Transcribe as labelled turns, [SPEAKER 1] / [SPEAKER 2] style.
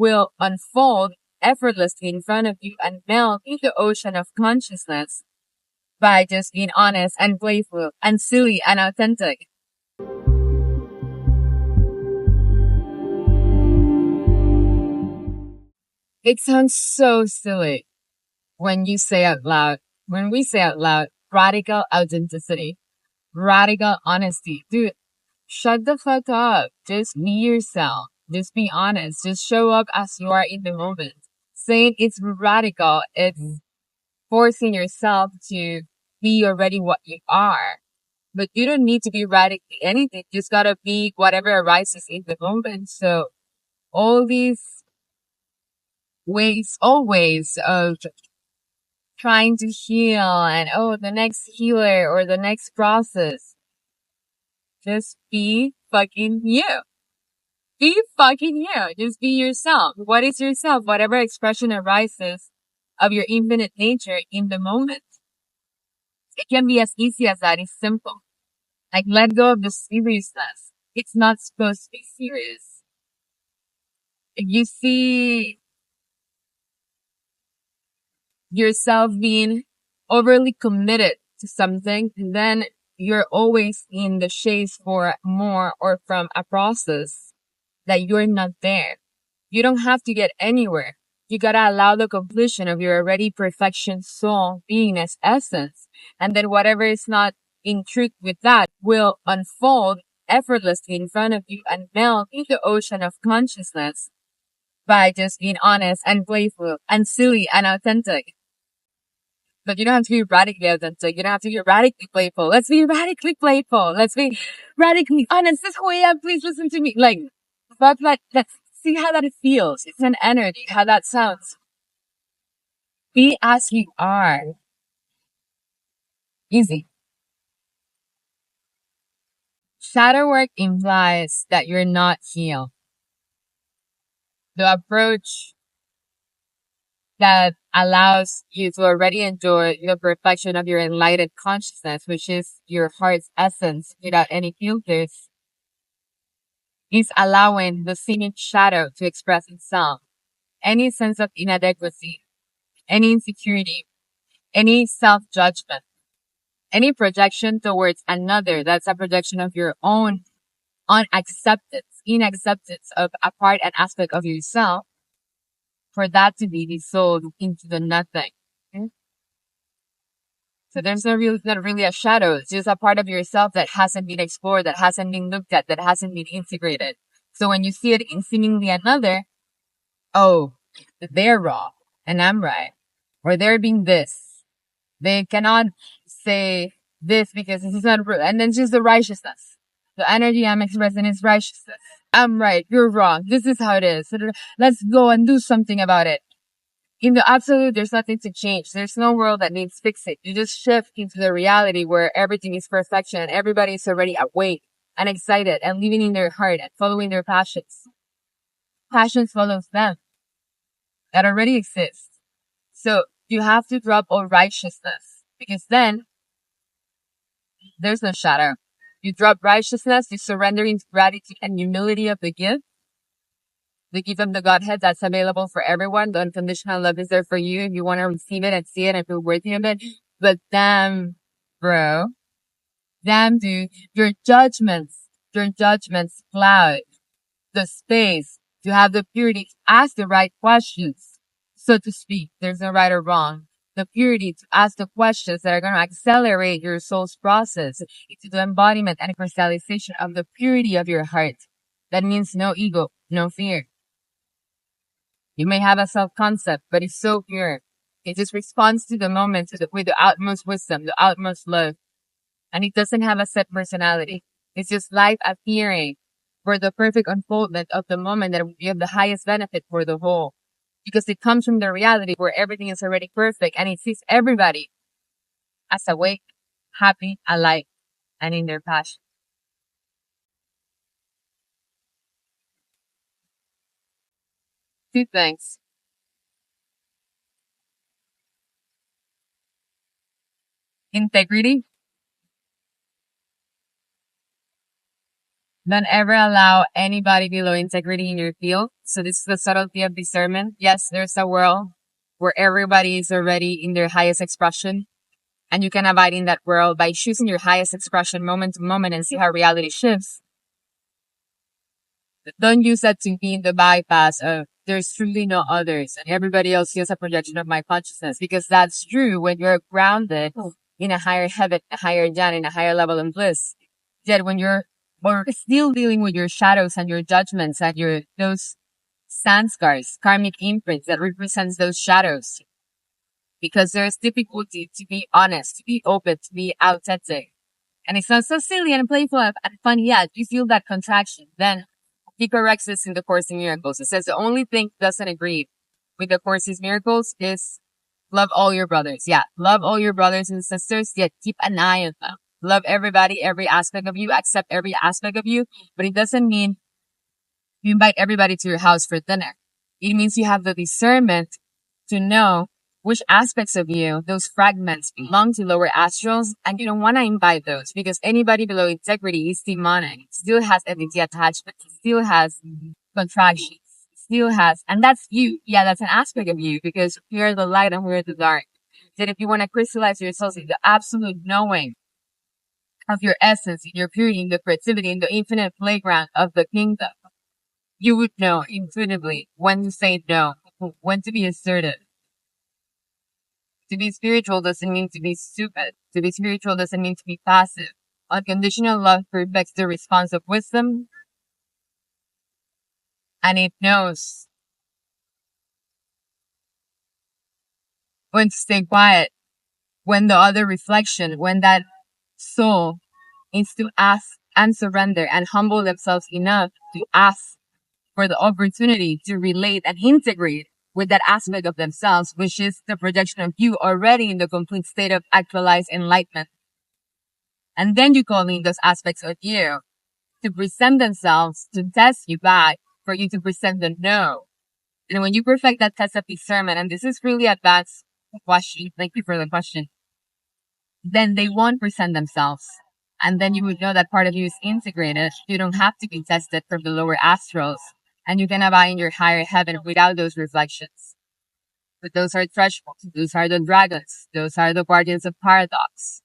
[SPEAKER 1] will unfold effortlessly in front of you and melt into the ocean of consciousness by just being honest and playful and silly and authentic. It sounds so silly when you say out loud, when we say out loud, radical authenticity, radical honesty. Dude, shut the fuck up. Just be yourself. Just be honest. Just show up as you are in the moment. Saying it's radical, it's forcing yourself to be already what you are. But you don't need to be radically anything. You just gotta be whatever arises in the moment. So all these all ways of trying to heal and the next healer or the next process. Just be fucking you. Be fucking you. Just be yourself. What is yourself? Whatever expression arises of your infinite nature in the moment. It can be as easy as that. It's simple. Like, let go of the seriousness. It's not supposed to be serious. If you see yourself being overly committed to something, then you're always in the chase for more or from a process that you're not there. You don't have to get anywhere. You gotta allow the completion of your already perfection soul, beingness, essence. And then whatever is not in truth with that will unfold effortlessly in front of you and melt into the ocean of consciousness by just being honest and playful and silly and authentic. But you don't have to be radically authentic. You don't have to be radically playful. Let's be radically playful. Let's be radically honest. This is who I am. Please listen to me. Like, fuck that. See how that feels. It's an energy. How that sounds. Be as you are. Easy. Shadow work implies that you're not healed. The approach that allows you to already enjoy the perfection of your enlightened consciousness, which is your heart's essence without any filters, is allowing the seeming shadow to express itself. Any sense of inadequacy, any insecurity, any self-judgment, any projection towards another that's a projection of your own inacceptance of a part and aspect of yourself, for that to be dissolved into the nothing. Okay? So there's not really a shadow. It's just a part of yourself that hasn't been explored, that hasn't been looked at, that hasn't been integrated. So when you see it in seemingly another, they're wrong and I'm right. Or they're being this. They cannot say this because this is not real. And then just the righteousness. The energy I'm expressing is righteousness. I'm right. You're wrong. This is how it is. Let's go and do something about it. In the absolute, there's nothing to change. There's no world that needs fixing. You just shift into the reality where everything is perfection and everybody is already awake and excited and living in their heart and following their passions. Passions follows them. That already exists. So you have to drop all righteousness because then there's no shadow. You drop righteousness, you surrender into gratitude and humility of the gift of the Godhead that's available for everyone. The unconditional love is there for you if you want to receive it and see it and feel worthy of it. But damn, bro. Damn, dude. Your judgments cloud the space to have the purity to ask the right questions, so to speak. There's no right or wrong. The purity to ask the questions that are going to accelerate your soul's process into the embodiment and crystallization of the purity of your heart. That means no ego, no fear. You may have a self-concept, but it's so pure. It just responds to the moment with the utmost wisdom, the utmost love. And it doesn't have a set personality. It's just life appearing for the perfect unfoldment of the moment that will be of the highest benefit for the whole. Because it comes from the reality where everything is already perfect and it sees everybody as awake, happy, alive, and in their passion. Two things. Integrity Don't ever allow anybody below integrity in your field. So this is the subtlety of discernment. Yes, there's a world where everybody is already in their highest expression, and you can abide in that world by choosing your highest expression moment to moment and see how reality shifts. Don't use that to be in the bypass of there's truly no others and everybody else is a projection of my consciousness, because that's true when you're grounded in a higher heaven, a higher jhana, in a higher level of bliss. Yet when you're or still dealing with your shadows and your judgments and your those sanskars, karmic imprints that represents those shadows, because there's difficulty to be honest, to be open, to be authentic. And it's not so silly and playful and fun yet. You feel that contraction. Then he corrects this in the Course in Miracles. It says the only thing doesn't agree with the Course in Miracles is love all your brothers. Yeah, love all your brothers and sisters, yet keep an eye on them. Love everybody, every aspect of you, accept every aspect of you, but it doesn't mean you invite everybody to your house for dinner. It means you have the discernment to know which aspects of you, those fragments, belong to lower astrals, and you don't want to invite those because anybody below integrity is demonic. It still has entity attachment. It still has contractions. It still has, and that's you. Yeah, that's an aspect of you because we're the light and we're the dark. That if you want to crystallize yourselves in the absolute knowing of your essence, in your purity, in the creativity, in the infinite playground of the kingdom, you would know intuitively when to say no, when to be assertive. To be spiritual doesn't mean to be stupid. To be spiritual doesn't mean to be passive. Unconditional love perfects the response of wisdom, and it knows when to stay quiet, when the other reflection, when that soul needs to ask and surrender and humble themselves enough to ask for the opportunity to relate and integrate with that aspect of themselves, which is the projection of you already in the complete state of actualized enlightenment. And then you call in those aspects of you to present themselves to test you back for you to present the no. And when you perfect that test of discernment, and this is really advanced question, thank you for the question, then they won't present themselves. And then you would know that part of you is integrated. You don't have to be tested from the lower astrals. And you can abide in your higher heaven without those reflections. But those are thresholds. Those are the dragons. Those are the guardians of paradox.